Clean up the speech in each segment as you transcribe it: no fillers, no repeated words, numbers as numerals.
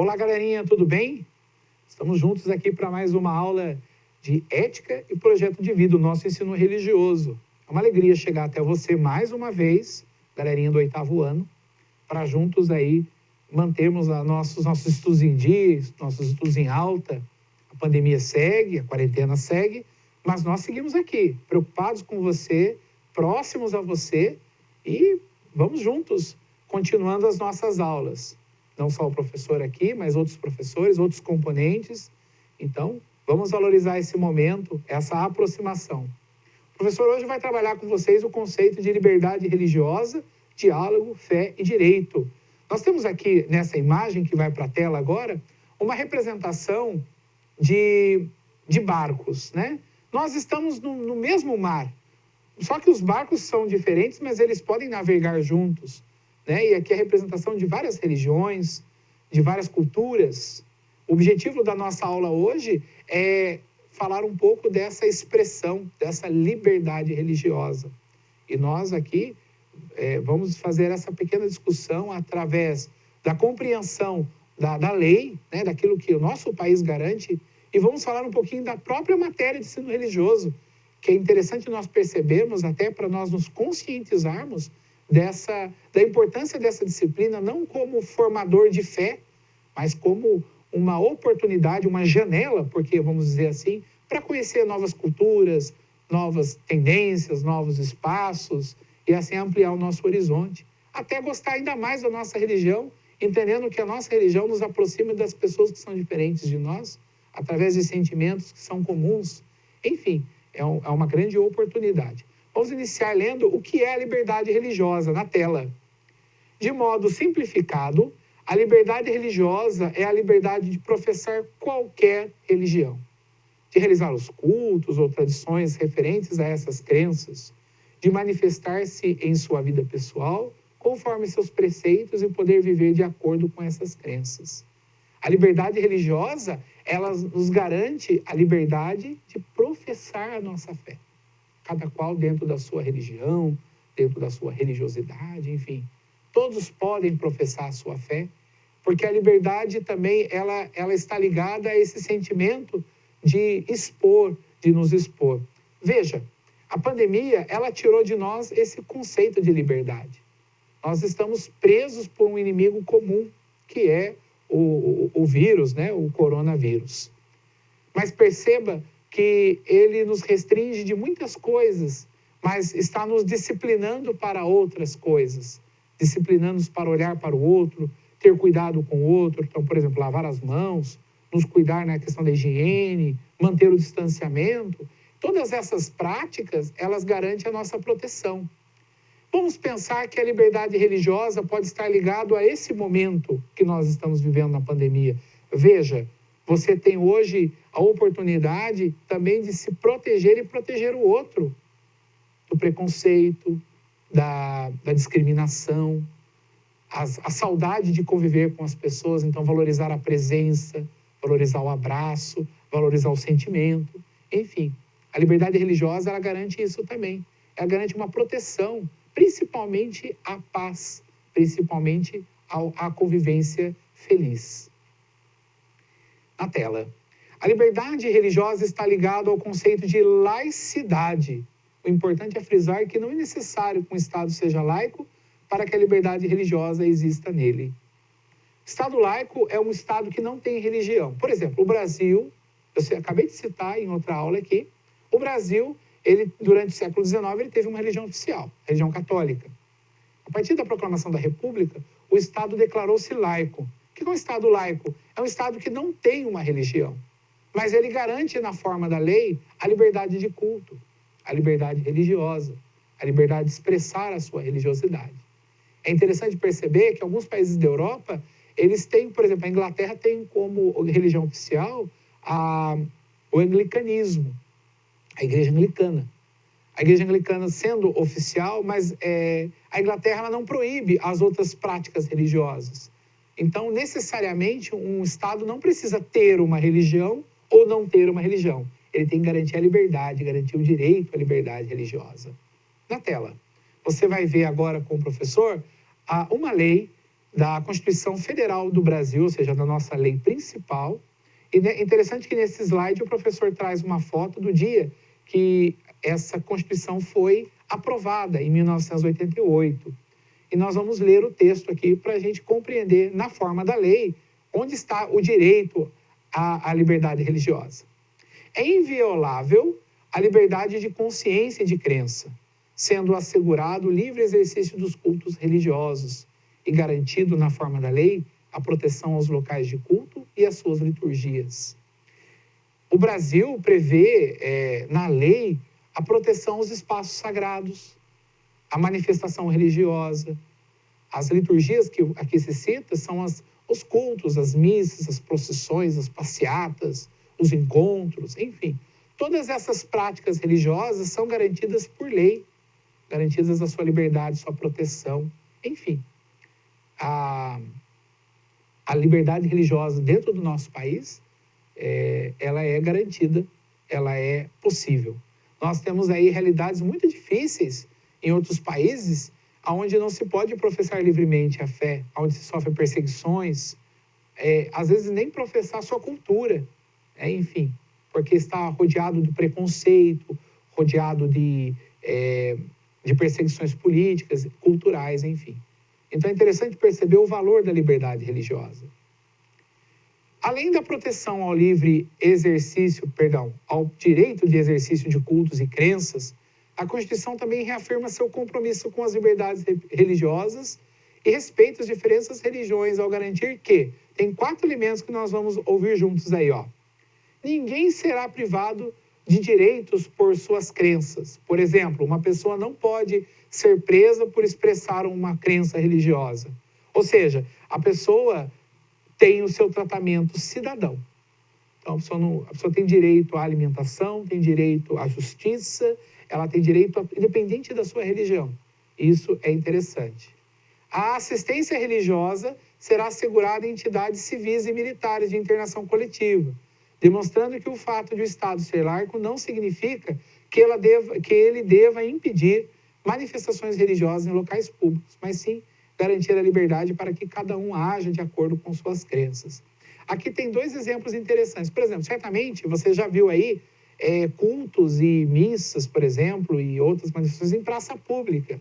Olá, galerinha, tudo bem? Estamos juntos aqui para mais uma aula de ética e projeto de vida, o nosso ensino religioso. É uma alegria chegar até você mais uma vez, galerinha do 8º ano, para juntos aí mantermos nossos estudos em dia, nossos estudos em alta. A pandemia segue, a quarentena segue, mas nós seguimos aqui, preocupados com você, próximos a você e vamos juntos, continuando as nossas aulas. Não só o professor aqui, mas outros professores, outros componentes. Então, vamos valorizar esse momento, essa aproximação. O professor hoje vai trabalhar com vocês o conceito de liberdade religiosa, diálogo, fé e direito. Nós temos aqui, nessa imagem que vai para a tela agora, uma representação de barcos, né? Nós estamos no mesmo mar, só que os barcos são diferentes, mas eles podem navegar juntos, né? E aqui a representação de várias religiões, de várias culturas. O objetivo da nossa aula hoje é falar um pouco dessa expressão, dessa liberdade religiosa. E nós aqui vamos fazer essa pequena discussão através da compreensão da lei, né? Daquilo que o nosso país garante, e vamos falar um pouquinho da própria matéria de ensino religioso, que é interessante nós percebermos, até para nós nos conscientizarmos da importância dessa disciplina, não como formador de fé, mas como uma oportunidade, uma janela, porque vamos dizer assim, para conhecer novas culturas, novas tendências, novos espaços, e assim ampliar o nosso horizonte. Até gostar ainda mais da nossa religião, entendendo que a nossa religião nos aproxima das pessoas que são diferentes de nós, através de sentimentos que são comuns. Enfim, é uma grande oportunidade. Vamos iniciar lendo o que é a liberdade religiosa na tela. De modo simplificado, a liberdade religiosa é a liberdade de professar qualquer religião, de realizar os cultos ou tradições referentes a essas crenças, de manifestar-se em sua vida pessoal, conforme seus preceitos e poder viver de acordo com essas crenças. A liberdade religiosa, ela nos garante a liberdade de professar a nossa fé. Cada qual dentro da sua religião, dentro da sua religiosidade, enfim. Todos podem professar a sua fé, porque a liberdade também, ela está ligada a esse sentimento de expor, de nos expor. Veja, a pandemia, ela tirou de nós esse conceito de liberdade. Nós estamos presos por um inimigo comum, que é o vírus, né? O coronavírus. Mas perceba que ele nos restringe de muitas coisas, mas está nos disciplinando para outras coisas. Disciplinando-nos para olhar para o outro, ter cuidado com o outro. Então, por exemplo, lavar as mãos, nos cuidar na questão da higiene, manter o distanciamento. Todas essas práticas, elas garantem a nossa proteção. Vamos pensar que a liberdade religiosa pode estar ligada a esse momento que nós estamos vivendo na pandemia. Veja, você tem hoje a oportunidade também de se proteger e proteger o outro do preconceito, da discriminação, a saudade de conviver com as pessoas, então valorizar a presença, valorizar o abraço, valorizar o sentimento, enfim. A liberdade religiosa, ela garante isso também. Ela garante uma proteção, principalmente à paz, principalmente à convivência feliz. Na tela. A liberdade religiosa está ligada ao conceito de laicidade. O importante é frisar que não é necessário que um Estado seja laico para que a liberdade religiosa exista nele. Estado laico é um Estado que não tem religião. Por exemplo, o Brasil, eu acabei de citar em outra aula aqui, o Brasil, ele, durante o século XIX, ele teve uma religião oficial, a religião católica. A partir da proclamação da República, o Estado declarou-se laico. O que é um Estado laico? É um Estado que não tem uma religião, mas ele garante, na forma da lei, a liberdade de culto, a liberdade religiosa, a liberdade de expressar a sua religiosidade. É interessante perceber que alguns países da Europa, eles têm, por exemplo, a Inglaterra tem como religião oficial o anglicanismo, a igreja anglicana. A igreja anglicana sendo oficial, mas a Inglaterra ela não proíbe as outras práticas religiosas. Então, necessariamente, um Estado não precisa ter uma religião ou não ter uma religião. Ele tem que garantir a liberdade, garantir o direito à liberdade religiosa. Na tela, você vai ver agora com o professor uma lei da Constituição Federal do Brasil, ou seja, da nossa lei principal. E é interessante que nesse slide o professor traz uma foto do dia que essa Constituição foi aprovada, em 1988. E nós vamos ler o texto aqui para a gente compreender, na forma da lei, onde está o direito à liberdade religiosa. É inviolável a liberdade de consciência e de crença, sendo assegurado o livre exercício dos cultos religiosos e garantido, na forma da lei, a proteção aos locais de culto e às suas liturgias. O Brasil prevê, na lei, a proteção aos espaços sagrados, a manifestação religiosa. As liturgias que aqui se cita são os cultos, as missas, as procissões, as passeatas, os encontros, enfim. Todas essas práticas religiosas são garantidas por lei, garantidas a sua liberdade, sua proteção, enfim. A liberdade religiosa dentro do nosso país, ela é garantida, ela é possível. Nós temos aí realidades muito difíceis em outros países, onde não se pode professar livremente a fé, onde se sofre perseguições, às vezes nem professar a sua cultura, enfim, porque está rodeado de preconceito, rodeado de perseguições políticas, culturais, enfim. Então é interessante perceber o valor da liberdade religiosa. Além da proteção ao livre exercício, ao direito de exercício de cultos e crenças, a Constituição também reafirma seu compromisso com as liberdades religiosas e respeita as diferentes religiões ao garantir que tem 4 elementos que nós vamos ouvir juntos aí, ó. Ninguém será privado de direitos por suas crenças. Por exemplo, uma pessoa não pode ser presa por expressar uma crença religiosa. Ou seja, a pessoa tem o seu tratamento cidadão. Então, a pessoa tem direito à alimentação, tem direito à justiça, ela tem direito, independente da sua religião. Isso é interessante. A assistência religiosa será assegurada em entidades civis e militares de internação coletiva, demonstrando que o fato de o Estado ser laico não significa que ele deva impedir manifestações religiosas em locais públicos, mas sim garantir a liberdade para que cada um haja de acordo com suas crenças. Aqui tem 2 exemplos interessantes. Por exemplo, certamente você já viu aí cultos e missas, por exemplo, e outras manifestações em praça pública.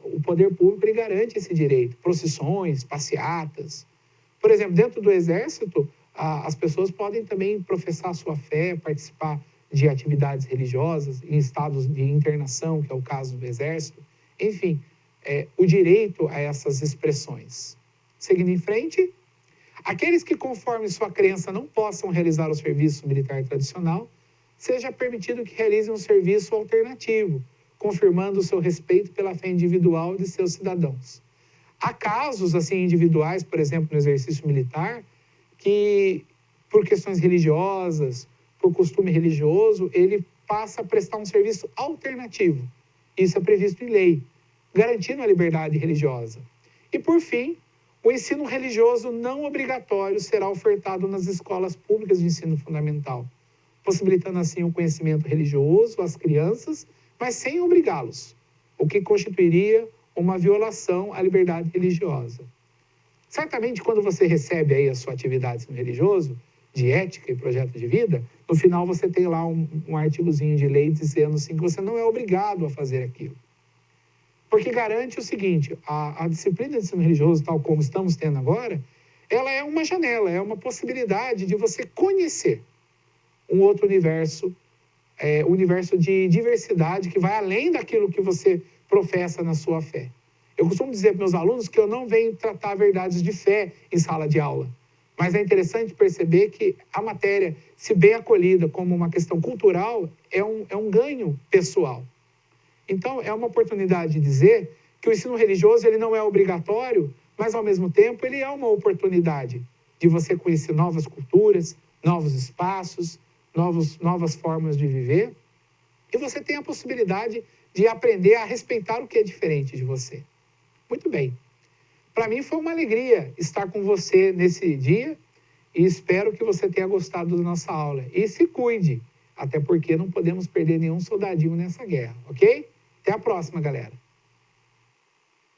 O poder público ele garante esse direito. Procissões, passeatas. Por exemplo, dentro do Exército, as pessoas podem também professar sua fé, participar de atividades religiosas em estados de internação, que é o caso do Exército. Enfim, o direito a essas expressões. Seguindo em frente, aqueles que, conforme sua crença, não possam realizar o serviço militar tradicional, seja permitido que realizem um serviço alternativo, confirmando o seu respeito pela fé individual de seus cidadãos. Há casos, assim, individuais, por exemplo, no exercício militar, que, por questões religiosas, por costume religioso, ele passa a prestar um serviço alternativo. Isso é previsto em lei, garantindo a liberdade religiosa. E, por fim, o ensino religioso não obrigatório será ofertado nas escolas públicas de ensino fundamental, possibilitando assim o conhecimento religioso às crianças, mas sem obrigá-los, o que constituiria uma violação à liberdade religiosa. Certamente, quando você recebe aí a sua atividade no religioso, de ética e projeto de vida, no final você tem lá um artigozinho de lei dizendo assim, que você não é obrigado a fazer aquilo. Porque garante o seguinte, a disciplina de ensino religioso, tal como estamos tendo agora, ela é uma janela, é uma possibilidade de você conhecer um outro universo, universo de diversidade que vai além daquilo que você professa na sua fé. Eu costumo dizer para meus alunos que eu não venho tratar verdades de fé em sala de aula, mas é interessante perceber que a matéria, se bem acolhida como uma questão cultural, é um ganho pessoal. Então, é uma oportunidade de dizer que o ensino religioso ele não é obrigatório, mas, ao mesmo tempo, ele é uma oportunidade de você conhecer novas culturas, novos espaços, novas formas de viver, e você tem a possibilidade de aprender a respeitar o que é diferente de você. Muito bem. Para mim foi uma alegria estar com você nesse dia e espero que você tenha gostado da nossa aula. E se cuide, até porque não podemos perder nenhum soldadinho nessa guerra, ok? Até a próxima, galera.